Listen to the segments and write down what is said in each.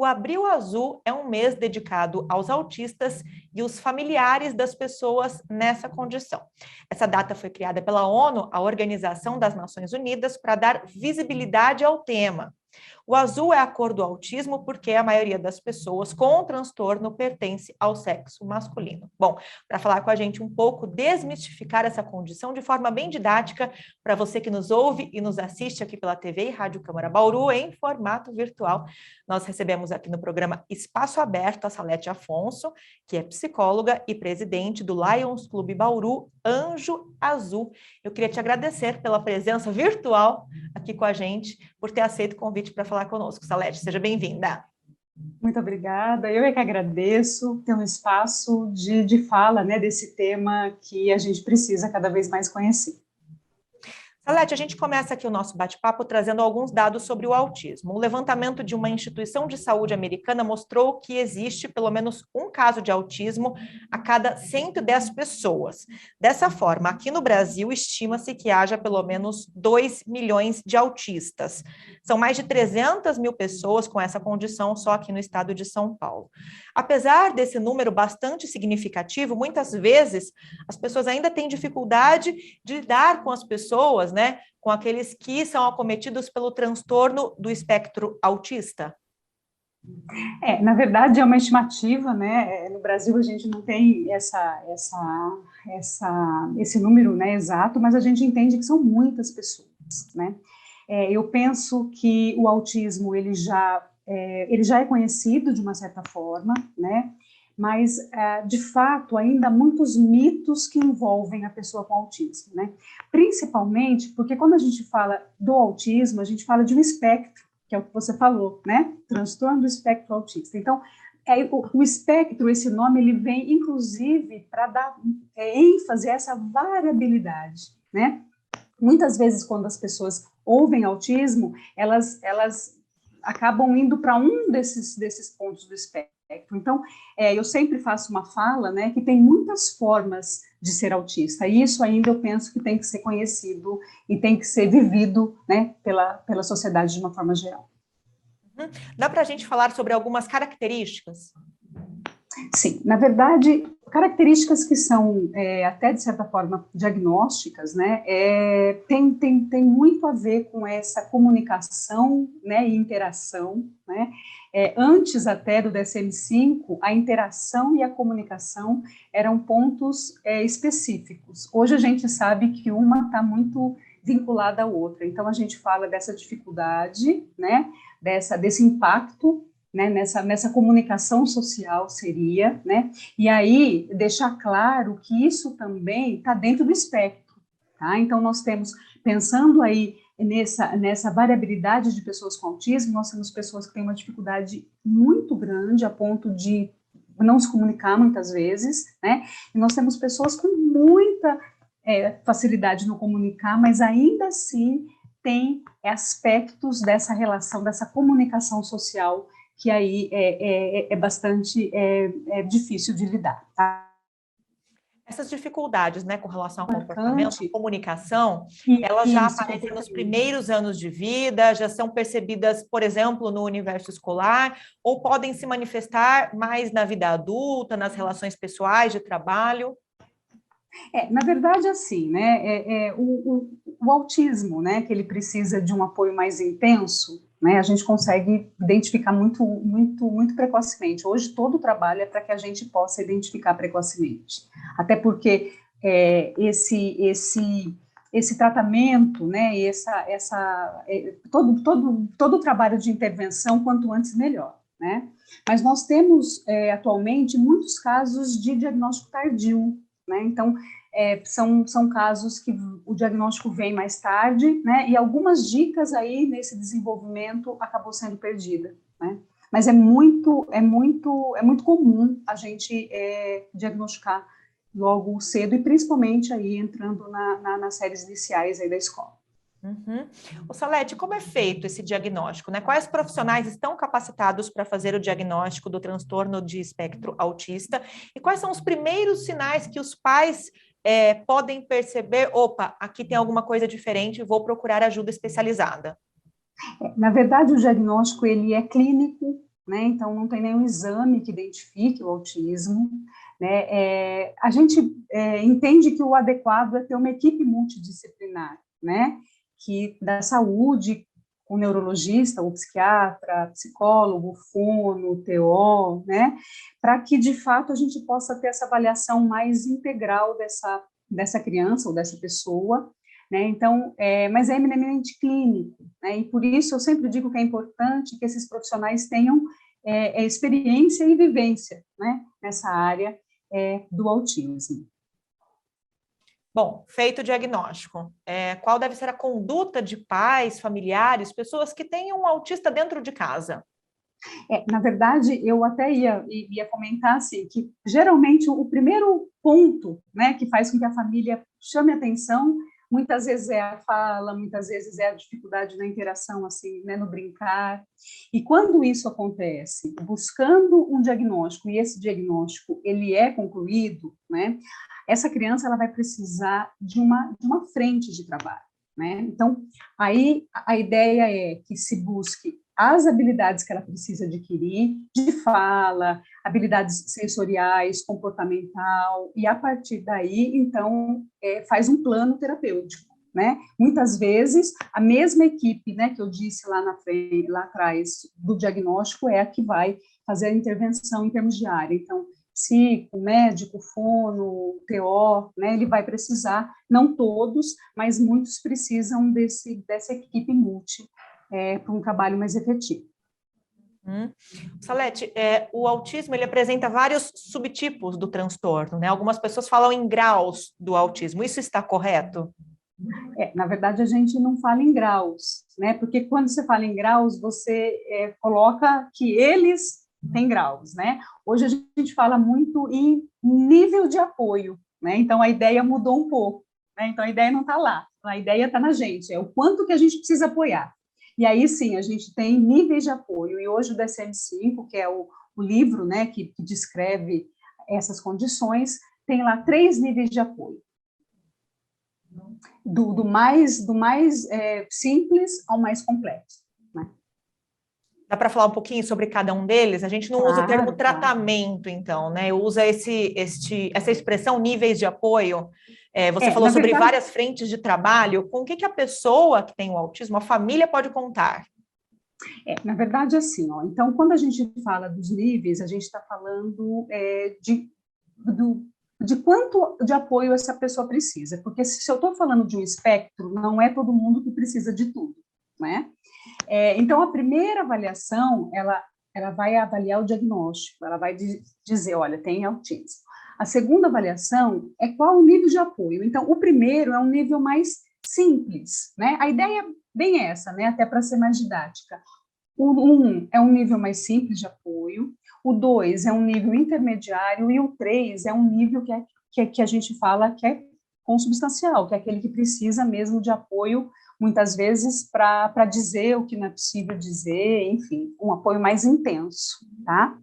O Abril Azul é um mês dedicado aos autistas e os familiares das pessoas nessa condição. Essa data foi criada pela ONU, a Organização das Nações Unidas, para dar visibilidade ao tema. O azul é a cor do autismo porque a maioria das pessoas com o transtorno pertence ao sexo masculino. Bom, para falar com a gente um pouco, desmistificar essa condição de forma bem didática, para você que nos ouve e nos assiste aqui pela TV e Rádio Câmara Bauru em formato virtual, nós recebemos aqui no programa Espaço Aberto a Salete Afonso, que é psicóloga e presidente do Lions Clube Bauru, Anjo Azul. Eu queria te agradecer pela presença virtual aqui com a gente, por ter aceito o convite para falar conosco. Salete, seja bem-vinda. Muito obrigada, eu é que agradeço ter um espaço de fala, né, desse tema que a gente precisa cada vez mais conhecer. Salete, a gente começa aqui o nosso bate-papo trazendo alguns dados sobre o autismo. O levantamento de uma instituição de saúde americana mostrou que existe pelo menos um caso de autismo a cada 110 pessoas. Dessa forma, aqui no Brasil, estima-se que haja pelo menos 2 milhões de autistas. São mais de 300 mil pessoas com essa condição só aqui no estado de São Paulo. Apesar desse número bastante significativo, muitas vezes as pessoas ainda têm dificuldade de lidar com as pessoas, né, com aqueles que são acometidos pelo transtorno do espectro autista? Na verdade, é uma estimativa, né? No Brasil a gente não tem esse número, né, exato, mas a gente entende que são muitas pessoas, né? Eu penso que o autismo ele já é conhecido de uma certa forma, né? Mas, de fato, ainda há muitos mitos que envolvem a pessoa com autismo, né? Principalmente porque quando a gente fala do autismo, a gente fala de um espectro, que é o que você falou, né? Transtorno do espectro autista. Então, o espectro, esse nome, ele vem, inclusive, para dar ênfase a essa variabilidade, né? Muitas vezes, quando as pessoas ouvem autismo, elas acabam indo para um desses pontos do espectro. Então, eu sempre faço uma fala, né, que tem muitas formas de ser autista, e isso ainda eu penso que tem que ser conhecido e tem que ser vivido, né, pela sociedade de uma forma geral. Dá para a gente falar sobre algumas características? Sim, na verdade, características que são até, de certa forma, diagnósticas, né, tem muito a ver com essa comunicação, né, e interação, né. Antes até do DSM-5, a interação e a comunicação eram pontos específicos. Hoje a gente sabe que uma está muito vinculada à outra, então a gente fala dessa dificuldade, né, desse impacto, né, nessa comunicação social seria, né, e aí deixar claro que isso também está dentro do espectro, tá? Então nós temos, pensando aí nessa variabilidade de pessoas com autismo, nós temos pessoas que têm uma dificuldade muito grande a ponto de não se comunicar muitas vezes, né, e nós temos pessoas com muita facilidade no comunicar, mas ainda assim tem aspectos dessa relação, dessa comunicação social que aí é bastante difícil de lidar, tá? Essas dificuldades, né, com relação ao comportamento, à comunicação, elas já aparecem nos primeiros anos de vida, já são percebidas, por exemplo, no universo escolar, ou podem se manifestar mais na vida adulta, nas relações pessoais, de trabalho? Na verdade, assim, né, o autismo, né, que ele precisa de um apoio mais intenso, né, a gente consegue identificar muito, muito, muito precocemente. Hoje, todo o trabalho é para que a gente possa identificar precocemente. Até porque esse tratamento, né, todo o trabalho de intervenção, quanto antes, melhor, né? Mas nós temos, atualmente, muitos casos de diagnóstico tardio, né? Então, são casos que o diagnóstico vem mais tarde, né? E algumas dicas aí nesse desenvolvimento acabou sendo perdida, né? Mas é muito comum a gente diagnosticar logo cedo e principalmente aí entrando nas séries iniciais aí da escola. Uhum. Salete, como é feito esse diagnóstico, né? Quais profissionais estão capacitados para fazer o diagnóstico do transtorno de espectro autista? E quais são os primeiros sinais que os pais podem perceber? Opa, aqui tem alguma coisa diferente, vou procurar ajuda especializada. Na verdade, o diagnóstico ele é clínico, né? Então não tem nenhum exame que identifique o autismo, né? A gente entende que o adequado é ter uma equipe multidisciplinar, né? Que da saúde, o neurologista, o psiquiatra, psicólogo, fono, TO, né? Para que, de fato, a gente possa ter essa avaliação mais integral dessa criança ou dessa pessoa, né? Então, mas é eminentemente clínico, né? E por isso eu sempre digo que é importante que esses profissionais tenham experiência e vivência, né? Nessa área do autismo. Bom, feito o diagnóstico, qual deve ser a conduta de pais, familiares, pessoas que tenham um autista dentro de casa? Na verdade, eu até ia comentar assim, que geralmente o primeiro ponto, né, que faz com que a família chame atenção, muitas vezes é a fala, muitas vezes é a dificuldade na interação, assim, né, no brincar. E quando isso acontece, buscando um diagnóstico, e esse diagnóstico ele é concluído, né, essa criança ela vai precisar de uma frente de trabalho, né? Então, aí a ideia é que se busque as habilidades que ela precisa adquirir, de fala, habilidades sensoriais, comportamental, e a partir daí, então, faz um plano terapêutico, né? Muitas vezes, a mesma equipe, né, que eu disse lá na frente, lá atrás, do diagnóstico, é a que vai fazer a intervenção em termos de área. Então, psico, médico, fono, TO, né, ele vai precisar, não todos, mas muitos precisam dessa equipe multi, para um trabalho mais efetivo. Salete, o autismo ele apresenta vários subtipos do transtorno, né? Algumas pessoas falam em graus do autismo, isso está correto? Na verdade, a gente não fala em graus, né? Porque quando você fala em graus, você coloca que eles têm graus, né? Hoje a gente fala muito em nível de apoio, né? Então a ideia mudou um pouco, né? Então a ideia não está lá, a ideia está na gente, é o quanto que a gente precisa apoiar. E aí sim, a gente tem níveis de apoio, e hoje o DSM-5, que é o livro, né, que descreve essas condições, tem lá 3 níveis de apoio. Do mais simples ao mais complexo. Né? Dá para falar um pouquinho sobre cada um deles? A gente não usa o termo tratamento, então, né? Usa essa expressão níveis de apoio. Você falou sobre várias frentes de trabalho. Com o que a pessoa que tem o autismo, a família pode contar? Na verdade, assim, ó, então, quando a gente fala dos níveis, a gente está falando de quanto de apoio essa pessoa precisa, porque se eu estou falando de um espectro, não é todo mundo que precisa de tudo, né? Então, a primeira avaliação, ela vai avaliar o diagnóstico, ela vai dizer, olha, tem autismo. A segunda avaliação é qual o nível de apoio. Então, o primeiro é um nível mais simples, né? A ideia é bem essa, né? Até para ser mais didática. O 1 é um nível mais simples de apoio, o 2 é um nível intermediário e o 3 é um nível que a gente fala que é consubstancial, que é aquele que precisa mesmo de apoio, muitas vezes, para dizer o que não é possível dizer, enfim, um apoio mais intenso, tá?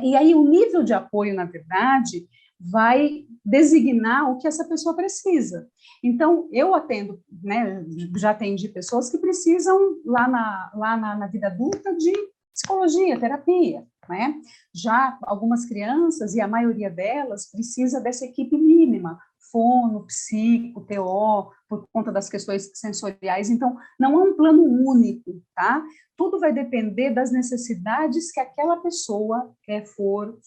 E aí o nível de apoio, na verdade, vai designar o que essa pessoa precisa. Então, eu atendo, né, já atendi pessoas que precisam, lá na vida adulta, de psicologia, terapia, né? Já algumas crianças, e a maioria delas, precisa dessa equipe mínima, fono, psico, TO, por conta das questões sensoriais. Então, não é um plano único, tá? Tudo vai depender das necessidades que aquela pessoa for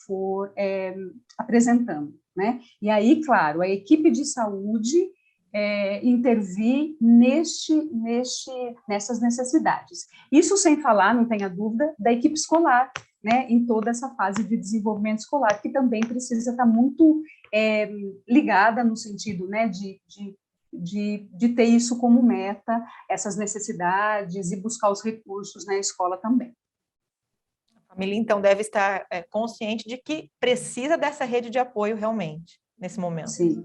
apresentando, né? E aí, claro, a equipe de saúde intervir nessas necessidades. Isso sem falar, não tenha dúvida, da equipe escolar, né, em toda essa fase de desenvolvimento escolar, que também precisa estar muito ligada no sentido, né, de ter isso como meta, essas necessidades, e buscar os recursos na escola também. A família, então, deve estar consciente de que precisa dessa rede de apoio realmente, nesse momento. Sim,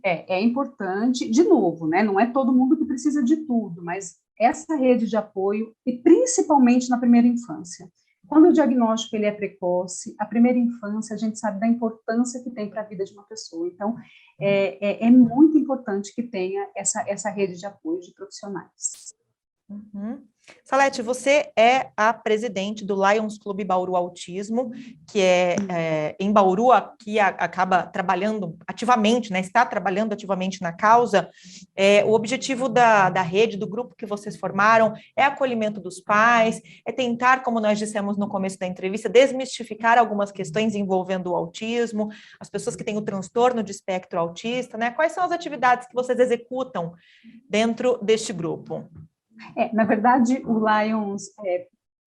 é importante, de novo, né, não é todo mundo que precisa de tudo, mas essa rede de apoio, e principalmente na primeira infância. Quando o diagnóstico ele é precoce, a primeira infância, a gente sabe da importância que tem para a vida de uma pessoa. Então, é muito importante que tenha essa rede de apoio de profissionais. Uhum. Salete, você é a presidente do Lions Clube Bauru Autismo, que é em Bauru, que acaba trabalhando ativamente, né? Está trabalhando ativamente na causa. O objetivo da rede, do grupo que vocês formaram, é acolhimento dos pais, é tentar, como nós dissemos no começo da entrevista, desmistificar algumas questões envolvendo o autismo, as pessoas que têm o transtorno de espectro autista, né? Quais são as atividades que vocês executam dentro deste grupo? Na verdade, o Lions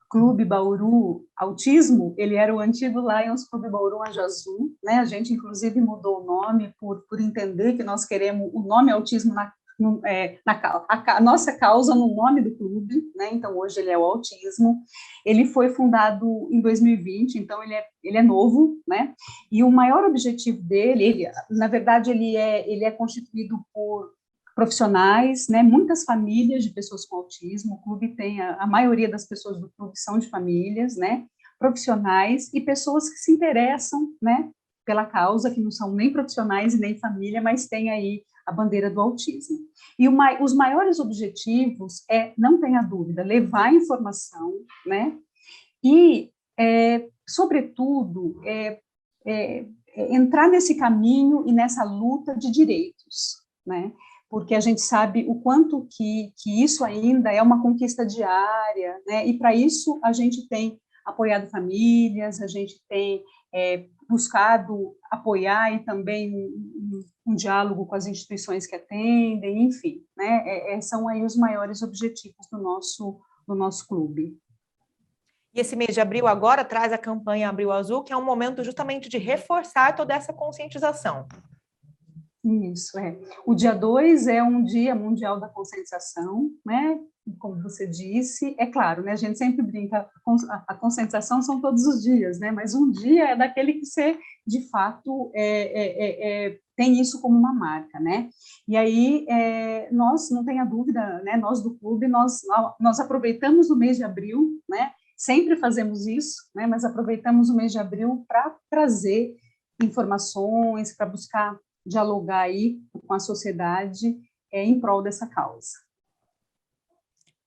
Clube Bauru Autismo, ele era o antigo Lions Clube Bauru Anjo Azul, né? A gente, inclusive, mudou o nome por entender que nós queremos o nome autismo a nossa causa no nome do clube, né? Então, hoje ele é o Autismo. Ele foi fundado em 2020, então ele é novo, né? E o maior objetivo dele, na verdade, ele é constituído por profissionais, né, muitas famílias de pessoas com autismo. O clube tem, a maioria das pessoas do clube são de famílias, né, profissionais e pessoas que se interessam, né, pela causa, que não são nem profissionais e nem família, mas tem aí a bandeira do autismo. E os maiores objetivos não tenha dúvida, levar informação, né, e, sobretudo, entrar nesse caminho e nessa luta de direitos, né, porque a gente sabe o quanto que isso ainda é uma conquista diária, né? E para isso a gente tem apoiado famílias, a gente tem buscado apoiar e também um diálogo com as instituições que atendem, enfim, né? São aí os maiores objetivos do nosso clube. E esse mês de abril agora traz a campanha Abril Azul, que é um momento justamente de reforçar toda essa conscientização. Isso, O dia 2 é um dia mundial da conscientização, né? Como você disse, é claro, né? A gente sempre brinca, a conscientização são todos os dias, né? Mas um dia é daquele que você, de fato, tem isso como uma marca, né? E aí, nós, não tenha dúvida, né? Nós do clube, nós aproveitamos o mês de abril, né? Sempre fazemos isso, né? Mas aproveitamos o mês de abril para trazer informações, para buscar dialogar aí com a sociedade em prol dessa causa.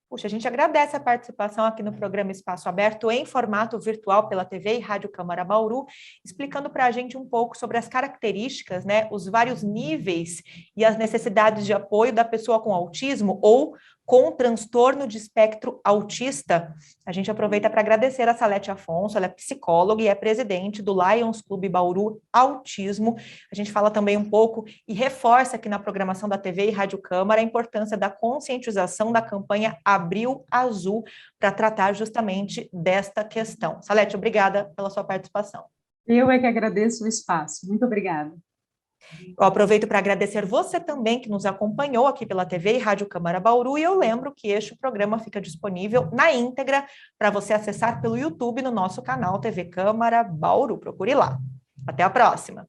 Puxa, a gente agradece a participação aqui no programa Espaço Aberto em formato virtual pela TV e Rádio Câmara Bauru, explicando para a gente um pouco sobre as características, né, os vários níveis e as necessidades de apoio da pessoa com autismo ou com transtorno de espectro autista. A gente aproveita para agradecer a Salete Afonso, ela é psicóloga e é presidente do Lions Clube Bauru Autismo. A gente fala também um pouco e reforça aqui na programação da TV e Rádio Câmara a importância da conscientização da campanha Abril Azul para tratar justamente desta questão. Salete, obrigada pela sua participação. Eu é que agradeço o espaço. Muito obrigada. Eu aproveito para agradecer você também que nos acompanhou aqui pela TV e Rádio Câmara Bauru, e eu lembro que este programa fica disponível na íntegra para você acessar pelo YouTube no nosso canal TV Câmara Bauru. Procure lá. Até a próxima!